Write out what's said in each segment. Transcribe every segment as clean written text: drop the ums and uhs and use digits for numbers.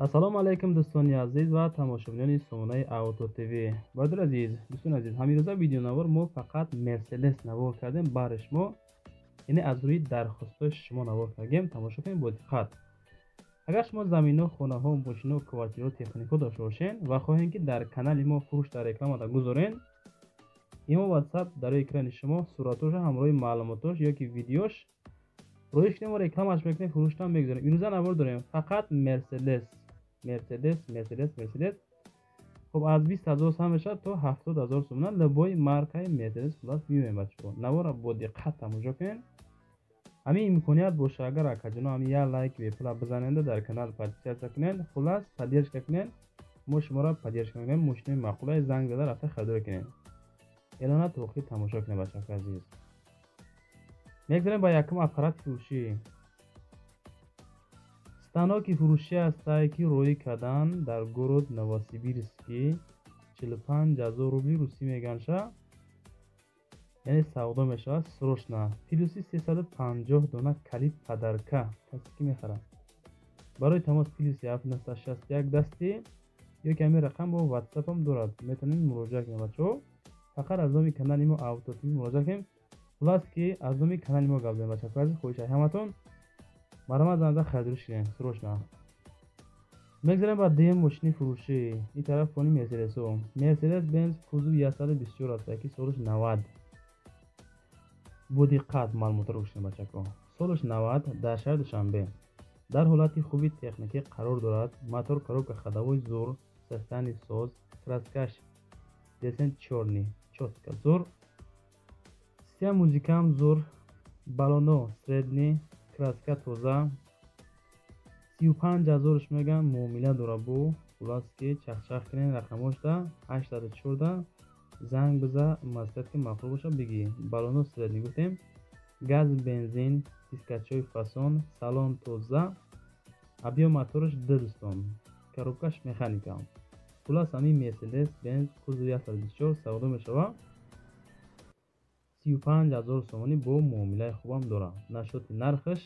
ассалому алайкум дӯстони азиз ва тамошобинони сомонаи Auto TV. Бардор азиз, дӯстони азиз, ҳамирӯза видеонавор мо фақат Mercedes навор кардем бари шумо, яъне аз рӯи дархостҳои шумо навор кардем. Тамошо кунед бо диққат. Агар шумо заминҳо, хонаҳо, мошинҳо, квартираҳо, техникаҳо дошта бошед ва хоҳед ки дар канали мо фурӯш дар рекламада гузорен, имо WhatsApp дар рӯи экрани шумо суратош ҳамроҳи маълумотош ёки видеош роиш кунем ва рекламаш мекунем, фурӯштан мегузорем. Имрӯза навор дорем фақат Mercedes. Хуб, аз 20,000 сом мешавад то 70,000 сом любой маркаи Mercedes Plus меёбем бачаҳо. Навора бо диққат тамошо кунед. ҳамин имконият боша, агар акаҷоно ҳамин як лайк бепула бизаненда дар канал подписатсия кунед, хулас поддержка кунед, мо шуморо поддержка мекунем, мошини маъқулаи занг зада рафта харидорӣ кунед. эълона то охир тамошо кунед бачаҳои азиз. мегзарем ба якум аппарати фурӯшӣ. станоки фурӯшӣ ҳастае ки роӣ кардан дар город Новосибирский 45,000 рубли русӣ меганша, яъне савдо мешавад срочно. плюси 350 дона калид падарка. касе ки мехарад барои тамос плюси 761 дастӣ ёки ҳамин рақам бо WhatsApp-ам дорад, метавонед муроҷиат кунед бачаҳо. фақат аз номи канали мо Auto TV муроҷиат кунед. хулас ки аз номи канали мо гап занед бачаҳои азиз. хоҳишам ҳаматон маромад занда харидорӣ шудем срочно. мегзарем ба дуюм мошини фурӯшӣ. ин тараф фони Mercedes-о. Mercedes-Benz кузови 124 ҳастае ки солаш 90. бо диққат маълумотро гӯш кунед бачаҳо. солаш 90 дар шаҳри Душанбе дар ҳолати хуби техникӣ қарор дорад. мотор, коробка ходовой зур, состояние соз, краскаш десен чёрный, чётка зур, система музикам зур, балоно средний, краска тоза. 35,000 меган муомила дора бо. хулас ки чахчах кунед рақамошда 814 занг биза маслиҳат ки махруб боша бигӣ. балоно средний гуфтем, газ бензин, дискачаи фасон, салон тоза, объем мотораш 2 дӯстон, коробкаш механика. хулас ҳамин Mercedes-Benz кузови 124 савдо мешавад 35,000 сомонӣ бо муомилаи хубам дора. нашоти нархаш,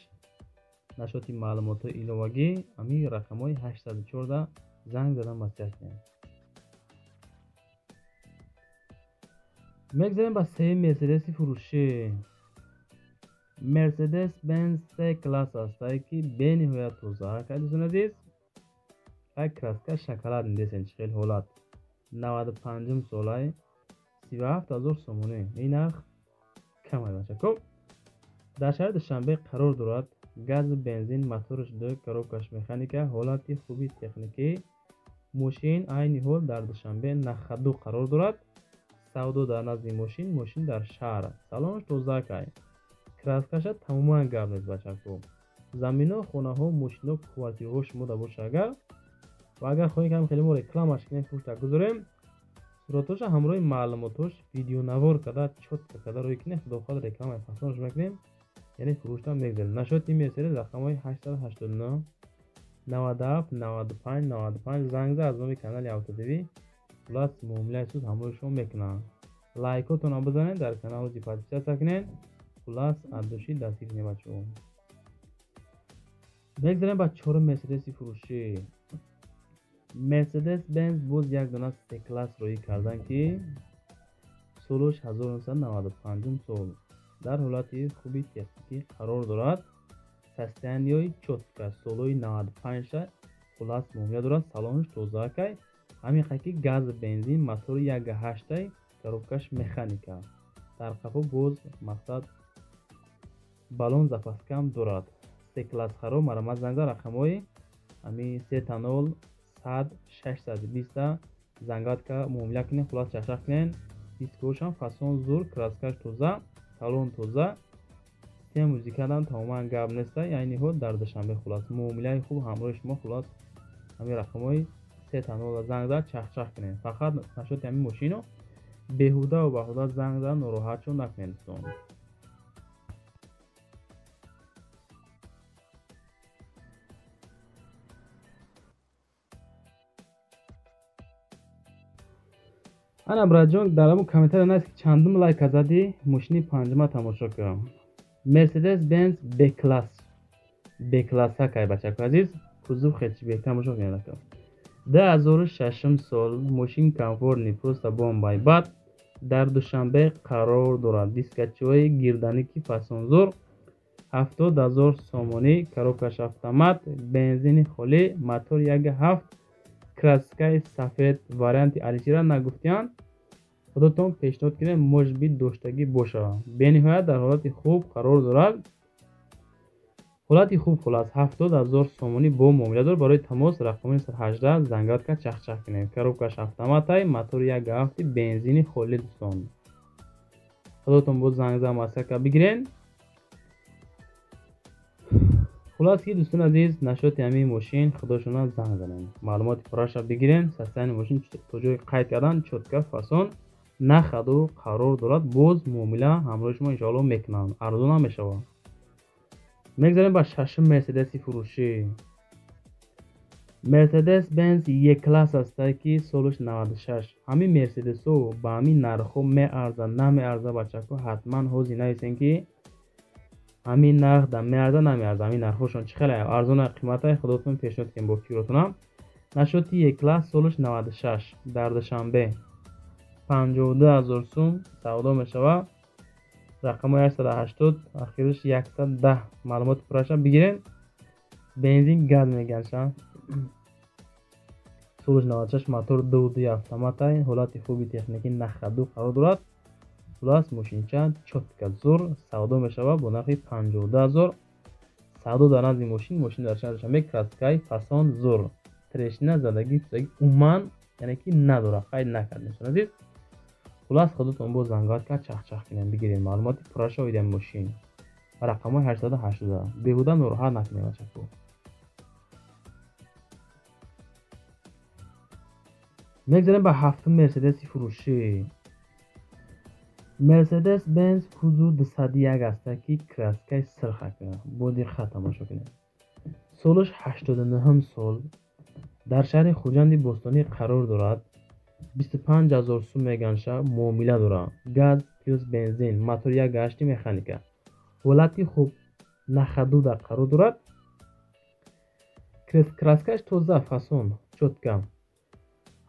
нашоти маълумотои иловагӣ ҳамин рақамҳои 814 занг зада маслиҳат кунед. мегзарем ба сеюм Mercedes-и фурӯшӣ. Mercedes-Benz C-класс ҳастае ки бениҳоят тоза ҳаракат дӯстон азиз. ай краска шоколад десен чихел ҳолат 95 солаи 37,000 сомонӣ. ин нарх кам аст бачаҳо. дар шаҳри Душанбе қарор дорад. газ бензин, мотораш 2, коробкаш механика, ҳолати хуби техникӣ. мошин айни ҳол дар Душанбе нахаду қарор дорад. савдо дар назди мошин дар шаҳр. салонаш тозакай, краскаша тамоман гап нест бачаҳо. заминҳо, хонаҳо, мошинҳо, квартираҳо шумода боша агар ва агар хоҳем ки хеле мо рекламаш кунем, фурӯшта гузорем, суратоша ҳамроҳи маълумотош видеонавор карда чётка карда роӣ кунем, худохоҳ рекламаи фасонаш мекунем, яъне фурӯшта мегзарем. нашоти Mercedes рақамҳои 889 97 95 95 зангза аз номи канали Auto TV. хулас муомилаи суд ҳамроҳи шумо мекунам. лайкотонро бизанед, дар канал подписатсия кунед. хулас ардошӣ дастгирӣ кунед бачаҳо. мегзарем ба чорум Mercedes-и фурӯшӣ. Mercedes-Benz боз як дона C-класс роӣ кардан ки солаш 1995 сол дар ҳолати хуби техникӣ қарор дорад. состоянияи чётка солҳои 95 хулас муомила дорад. салонаш тозаакай, ҳамин қаки газ бензин, мотори 1.8, коробкаш механика. дар қафо боз мақсад балон запаскам дорад. C-класс харо маромад занга рақамҳои ҳамин 30 100 620 зангатка муомила кунед. хулас чахчах кунед. дискошам фасон зур, краскаш тоза, салон тоза, система музикадам тамоман гап неста. айни ҳол дар Душанбе хулас муомилаи хуб ҳамроҳи шумо. хулас ҳамин рақамҳои 30 зангда чахчах кунед. фақат нашоти ҳамин мошино беҳуда ва баҳуда зангда нороҳатшо накунед дӯстон. ана братҷон, дар ҳамун комментария наст ки чандум лайка задӣ, мошини панҷума тамошо кунам. Mercedes-Benz B-класс. B-классакай бачаҳои азиз. кузов хечи беҳтар мошо генерак. 2006 сол мошин комфортни просто бомбай бад дар Душанбе қарор дорад. Дискачаҳои гирданики фасонзор 70,000 сомонӣ, коробкаш автомат, бензини холӣ, мотор 1.7, краскаи сафед варианти алишира нагуфтиянд. худотон пешниҳод кунем можбит доштагӣ бошад. Бениҳоят дар ҳолати хуб қарор дорад. ҳолати хуб хулас 70,000 сомонӣ бо муомиладор. Барои тамос рақами 118 зангатка чахчах кунем. Коробкаш автоматай, мотор 1.7, бензини холӣ дӯстон. худотон бо зангза масака бигирен. хулас ки дӯстон азиз, нашоти ҳамин мошин худошона занг занем, маълумоти пурраша бигирен. состояние мошин то ҷои қайд кардан чотка фасон нахаду қарор дорад. боз муомила ҳамроҳи шумо иншоалло мекунанд, арзон ҳам мешавад. мегзарем ба шашум мерседеси фурӯшӣ. мерседес бенз Е-класс астае ки солаш 96. ҳамин мерседесо ба ҳамин нархҳо меарзад намеарзад бачаҳко ҳатман ҳозир нависен ки ҳамин нарх да меарзад намеарзад. ҳамин нархҳошон чӣ хеле арзона қиматай худотон пешниҳод кунем бо фикротонам. нашоти Е-класс солаш 96 дар Душанбе 52,000 сум савдо мешавад. рақамҳои 880 ахираш 110. маълумоти пурраша бигирен. бензин газ мегаша. солаш 96, мотор 2.2 автоматай, ҳолати хуби техникӣ нахаду қарор дорад. хулас мошинча чотка зур савдо мешавад бо нархи 52,000. савдо дар назди мошин дар шаҳри Душанбе краскаи фасон зур. трешина задагӣ пусагӣ умуман яъне ки надорад, қайд накардем дӯстон азиз. хулас худотон бо зангатка чахчах кунем бигирем маълумоти пурраша оиди ҳамин мошин. рақамҳои 880. беҳуда нороҳат накунем бачаҳко. мегзарем ба ҳафтум мерседеси фурӯшӣ. мерседес бенз кузов 201 астае ки краскаи сирхака. бо диққат тамошо кунем. солаш 89 сол дар шаҳри хуҷанди бостонӣ қарор дорад. 25,000 сум мегаша. муомила дорад. газ плюс бензин, мотор 1.8 механика. ҳолати хуб нахадуда қарор дорад. краскааш тоза фасон чотка.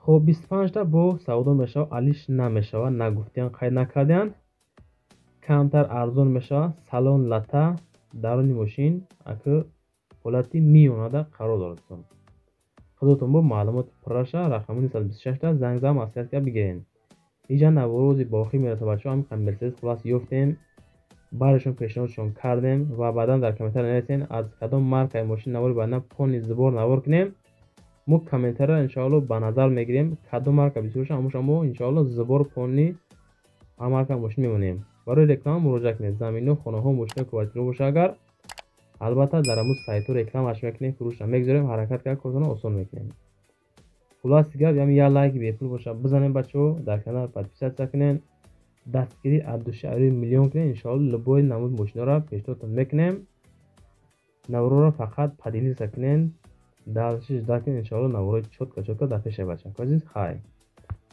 хоб 25 та бо савдо мешавад, алиш намешавад, нагуфтиян қайд накардиянд. камтар арзон мешавад. салон лата даруни мошин аки ҳолати миёнада қарор дорад. худотон бо маълумоти пурраша рақами 126 та зангза маслиҳатка бигирен. иҷа наворози бохӣ мерасад бачаҳо. ҳамин қадр мерседес хулас ёфтем, барашон пешниҳодшон кардем ва баъдан дар комментария нависен аз кадом маркаи мошин навори баъдан пони зубор навор кунем. мо комментария иншоалло ба назар мегирем. кадом марка бисӯрашам ҳамошон мо иншоалло зубор пони ҳам марка мошин мемонем. барои реклама муроҷиат кунед. заминҳо, хонаҳо, мошинои квартира боша агар албатта дар ҳамун сайтҳо рекламаш мекунем, фурӯша мегзорем, ҳаракат кард корона осон мекунем. хулоси гап ҳамин як лайки бепул боша бизанем бачаҳо, дар канал подписатсия кунен, дастгирии Абдушариёви миллион кунен. иншоалло любой намуди мошинҳоро пешниҳодтон мекунем. навороро фақат падилиса кунен, дастшиш дар кунен. иншоалло наворои чотка дар пешай бачаҳо азиз. хай